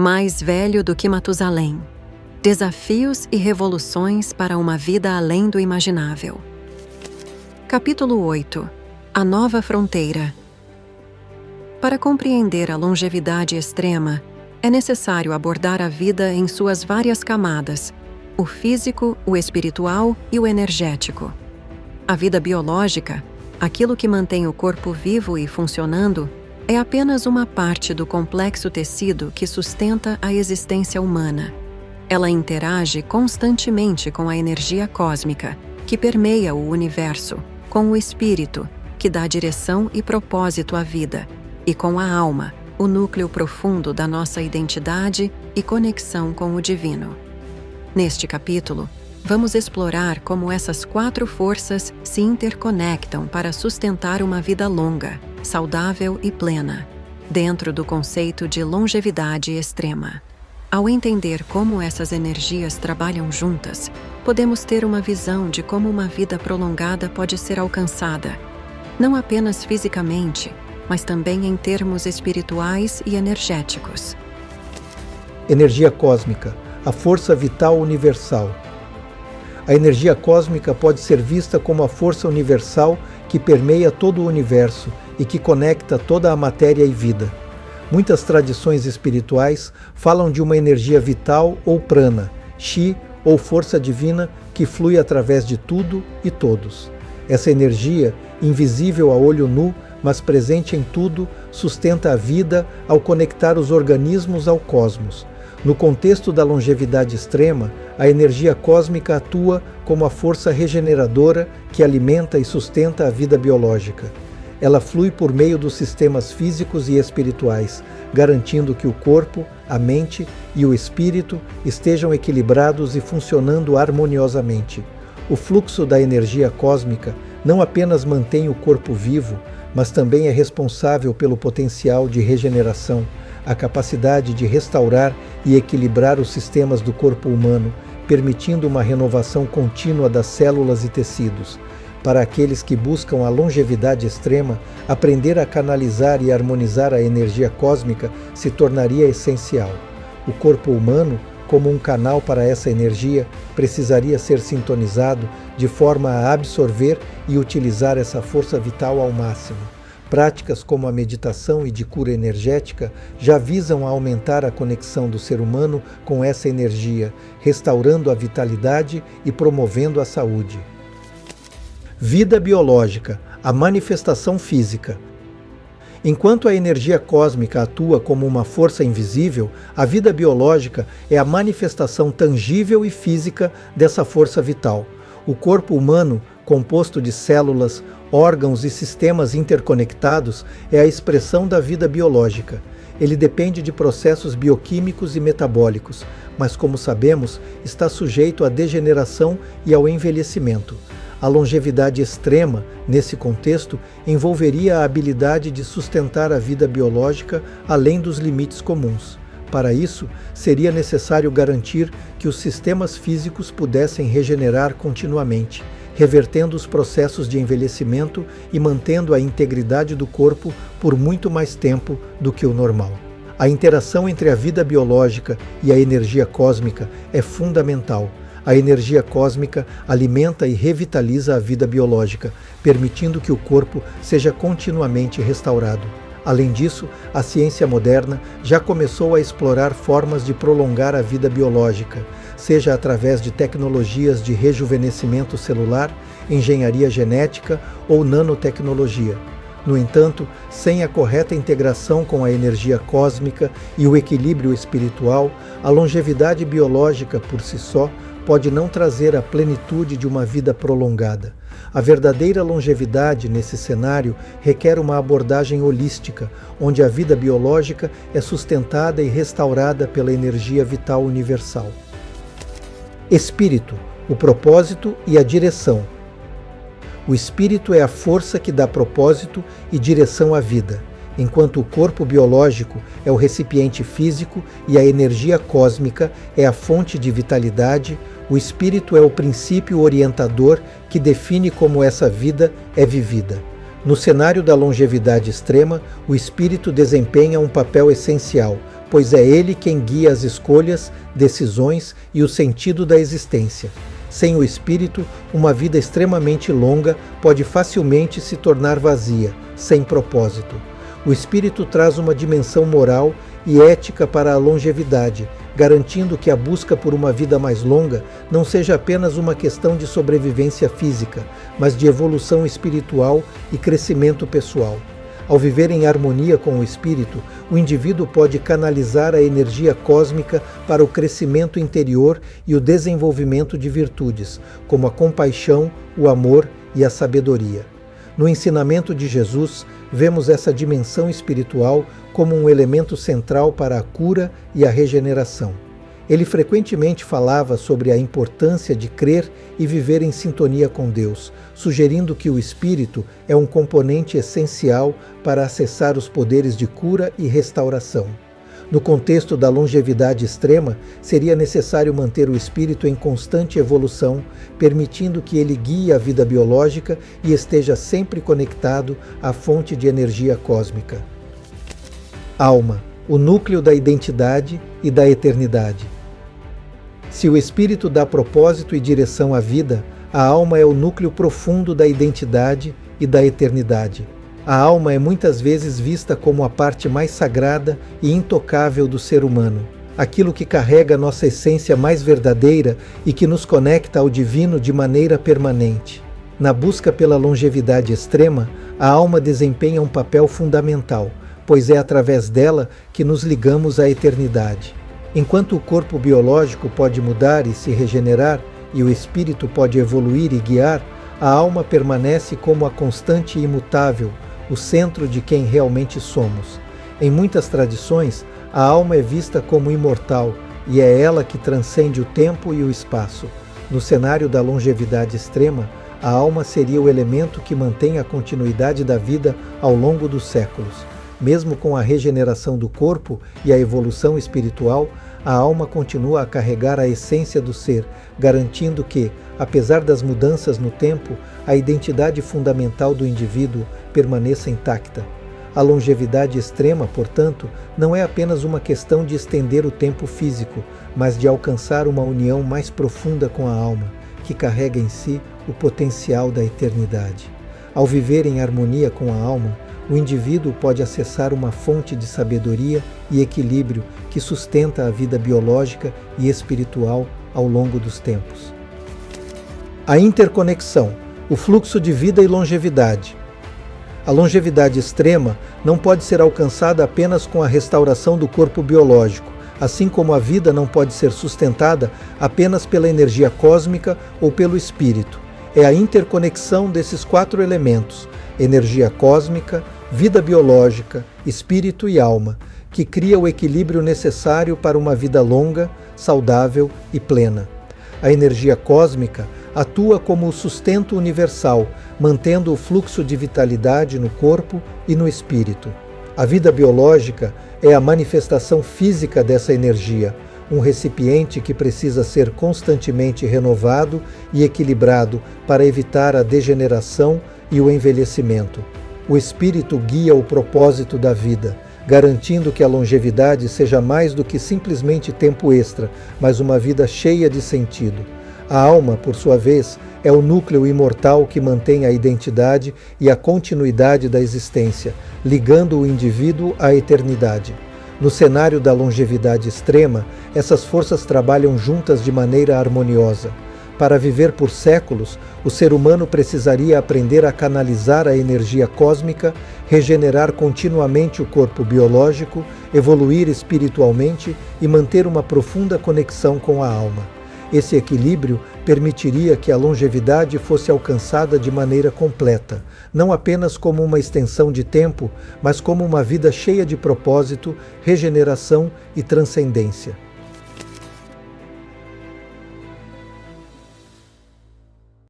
mais velho do que Matusalém. Desafios e revoluções para uma vida além do imaginável. Capítulo 8. A nova fronteira. Para compreender a longevidade extrema, é necessário abordar a vida em suas várias camadas: o físico, o espiritual e o energético. A vida biológica, aquilo que mantém o corpo vivo e funcionando, é apenas uma parte do complexo tecido que sustenta a existência humana. Ela interage constantemente com a energia cósmica, que permeia o universo, com o espírito, que dá direção e propósito à vida, e com a alma, o núcleo profundo da nossa identidade e conexão com o divino. Neste capítulo, vamos explorar como essas 4 forças se interconectam para sustentar uma vida longa, saudável e plena, dentro do conceito de longevidade extrema. Ao entender como essas energias trabalham juntas, podemos ter uma visão de como uma vida prolongada pode ser alcançada, não apenas fisicamente, mas também em termos espirituais e energéticos. Energia cósmica, a força vital universal. A energia cósmica pode ser vista como a força universal que permeia todo o universo e que conecta toda a matéria e vida. Muitas tradições espirituais falam de uma energia vital ou prana, chi ou força divina que flui através de tudo e todos. Essa energia, invisível a olho nu, mas presente em tudo, sustenta a vida ao conectar os organismos ao cosmos. No contexto da longevidade extrema, a energia cósmica atua como a força regeneradora que alimenta e sustenta a vida biológica. Ela flui por meio dos sistemas físicos e espirituais, garantindo que o corpo, a mente e o espírito estejam equilibrados e funcionando harmoniosamente. O fluxo da energia cósmica não apenas mantém o corpo vivo, mas também é responsável pelo potencial de regeneração, a capacidade de restaurar e equilibrar os sistemas do corpo humano, permitindo uma renovação contínua das células e tecidos. Para aqueles que buscam a longevidade extrema, aprender a canalizar e harmonizar a energia cósmica se tornaria essencial. O corpo humano, como um canal para essa energia, precisaria ser sintonizado de forma a absorver e utilizar essa força vital ao máximo. Práticas como a meditação e de cura energética já visam aumentar a conexão do ser humano com essa energia, restaurando a vitalidade e promovendo a saúde. Vida biológica, a manifestação física. Enquanto a energia cósmica atua como uma força invisível, a vida biológica é a manifestação tangível e física dessa força vital. O corpo humano, composto de células, órgãos e sistemas interconectados, é a expressão da vida biológica. Ele depende de processos bioquímicos e metabólicos, mas, como sabemos, está sujeito à degeneração e ao envelhecimento. A longevidade extrema, nesse contexto, envolveria a habilidade de sustentar a vida biológica além dos limites comuns. Para isso, seria necessário garantir que os sistemas físicos pudessem regenerar continuamente, revertendo os processos de envelhecimento e mantendo a integridade do corpo por muito mais tempo do que o normal. A interação entre a vida biológica e a energia cósmica é fundamental. A energia cósmica alimenta e revitaliza a vida biológica, permitindo que o corpo seja continuamente restaurado. Além disso, a ciência moderna já começou a explorar formas de prolongar a vida biológica, seja através de tecnologias de rejuvenescimento celular, engenharia genética ou nanotecnologia. No entanto, sem a correta integração com a energia cósmica e o equilíbrio espiritual, a longevidade biológica por si só pode não trazer a plenitude de uma vida prolongada. A verdadeira longevidade nesse cenário requer uma abordagem holística, onde a vida biológica é sustentada e restaurada pela energia vital universal. Espírito, o propósito e a direção. O espírito é a força que dá propósito e direção à vida, enquanto o corpo biológico é o recipiente físico e a energia cósmica é a fonte de vitalidade. O espírito é o princípio orientador que define como essa vida é vivida. No cenário da longevidade extrema, o espírito desempenha um papel essencial, pois é ele quem guia as escolhas, decisões e o sentido da existência. Sem o espírito, uma vida extremamente longa pode facilmente se tornar vazia, sem propósito. O espírito traz uma dimensão moral e ética para a longevidade, garantindo que a busca por uma vida mais longa não seja apenas uma questão de sobrevivência física, mas de evolução espiritual e crescimento pessoal. Ao viver em harmonia com o espírito, o indivíduo pode canalizar a energia cósmica para o crescimento interior e o desenvolvimento de virtudes, como a compaixão, o amor e a sabedoria. No ensinamento de Jesus, vemos essa dimensão espiritual como um elemento central para a cura e a regeneração. Ele frequentemente falava sobre a importância de crer e viver em sintonia com Deus, sugerindo que o espírito é um componente essencial para acessar os poderes de cura e restauração. No contexto da longevidade extrema, seria necessário manter o espírito em constante evolução, permitindo que ele guie a vida biológica e esteja sempre conectado à fonte de energia cósmica. Alma, o núcleo da identidade e da eternidade. Se o espírito dá propósito e direção à vida, a alma é o núcleo profundo da identidade e da eternidade. A alma é muitas vezes vista como a parte mais sagrada e intocável do ser humano, aquilo que carrega nossa essência mais verdadeira e que nos conecta ao divino de maneira permanente. Na busca pela longevidade extrema, a alma desempenha um papel fundamental, pois é através dela que nos ligamos à eternidade. Enquanto o corpo biológico pode mudar e se regenerar, e o espírito pode evoluir e guiar, a alma permanece como a constante e imutável, o centro de quem realmente somos. Em muitas tradições, a alma é vista como imortal, e é ela que transcende o tempo e o espaço. No cenário da longevidade extrema, a alma seria o elemento que mantém a continuidade da vida ao longo dos séculos. Mesmo com a regeneração do corpo e a evolução espiritual, a alma continua a carregar a essência do ser, garantindo que, apesar das mudanças no tempo, a identidade fundamental do indivíduo permaneça intacta. A longevidade extrema, portanto, não é apenas uma questão de estender o tempo físico, mas de alcançar uma união mais profunda com a alma, que carrega em si o potencial da eternidade. Ao viver em harmonia com a alma, o indivíduo pode acessar uma fonte de sabedoria e equilíbrio que sustenta a vida biológica e espiritual ao longo dos tempos. A interconexão, o fluxo de vida e longevidade. A longevidade extrema não pode ser alcançada apenas com a restauração do corpo biológico, assim como a vida não pode ser sustentada apenas pela energia cósmica ou pelo espírito. É a interconexão desses 4 elementos, energia cósmica, vida biológica, espírito e alma, que cria o equilíbrio necessário para uma vida longa, saudável e plena. A energia cósmica atua como o sustento universal, mantendo o fluxo de vitalidade no corpo e no espírito. A vida biológica é a manifestação física dessa energia, um recipiente que precisa ser constantemente renovado e equilibrado para evitar a degeneração e o envelhecimento. O espírito guia o propósito da vida, garantindo que a longevidade seja mais do que simplesmente tempo extra, mas uma vida cheia de sentido. A alma, por sua vez, é o núcleo imortal que mantém a identidade e a continuidade da existência, ligando o indivíduo à eternidade. No cenário da longevidade extrema, essas forças trabalham juntas de maneira harmoniosa. Para viver por séculos, o ser humano precisaria aprender a canalizar a energia cósmica, regenerar continuamente o corpo biológico, evoluir espiritualmente e manter uma profunda conexão com a alma. Esse equilíbrio permitiria que a longevidade fosse alcançada de maneira completa, não apenas como uma extensão de tempo, mas como uma vida cheia de propósito, regeneração e transcendência.